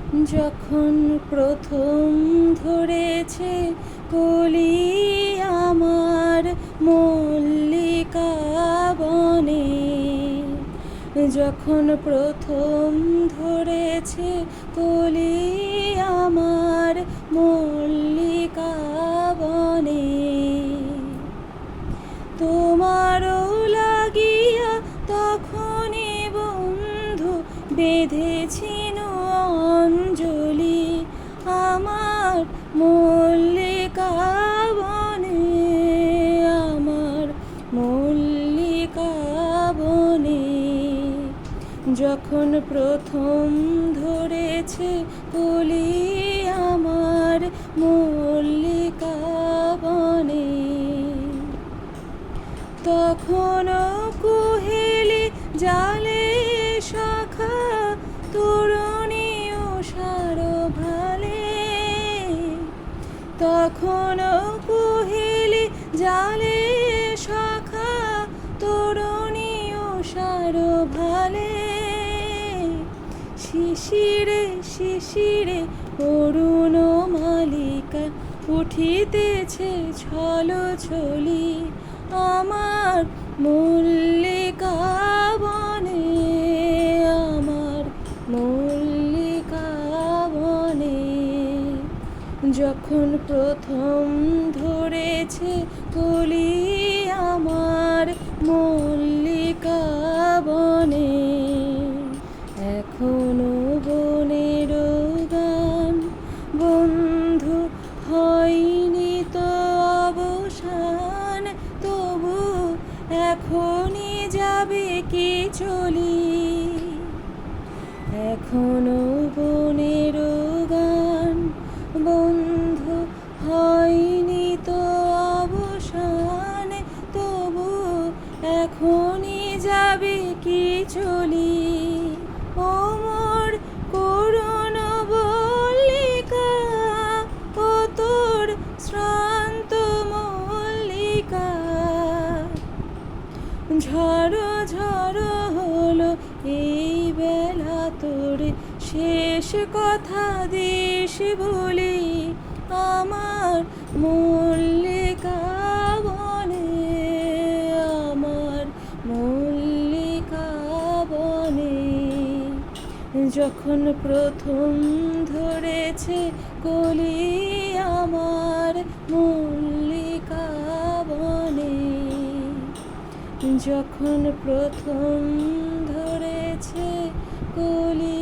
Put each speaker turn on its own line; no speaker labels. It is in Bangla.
যখন প্রথম ধরেছে কলি আমার মল্লিকা বনে, যখন প্রথম ধরেছে কলি আমার মল্লিকা বনে, তোমারও লাগিয়া তখনই বন্ধু বেঁধেছিল অঞ্জলি আমার মল্লিকা বনে, আমার মল্লিকা বনে। যখন প্রথম ধরেছে কলি আমার মল্লিকা বনে, তখনও কুহেলি জালে শাখা তরুণী উষার ভালে, তখনও কুহেলি জালে শাখা তরুণী উষার ভালে, শিশিরে শিশিরে অরুণ মালিকা উঠিতেছে ছল ছলি আমার মল্লিকা বনে, আমার মল্লিকা বনে। যখন প্রথম ধরেছে কলি আমার মল্লিকা বনে, এখনো বনের গান বন্ধু হয়নি তো অবসান, তবু এখনই যাবে কি চলি, এখনো বনের গান বন্ধু হয়নি তো অবসান, তবু এখনই যাবে কি চলি, ও মোর করুণ মল্লিকা, ও তোর শ্রান্ত মল্লিকা, ঝড়ো ঝড়ো হলো এই বেলা তোর শেষ কথা দিস বলি আমার মল্লিকা বনে, আমার মল্লিকা বনে। যখন প্রথম ধরেছে কলি আমার মল্লিকা বনে, যখন প্রথম ধরেছে কলি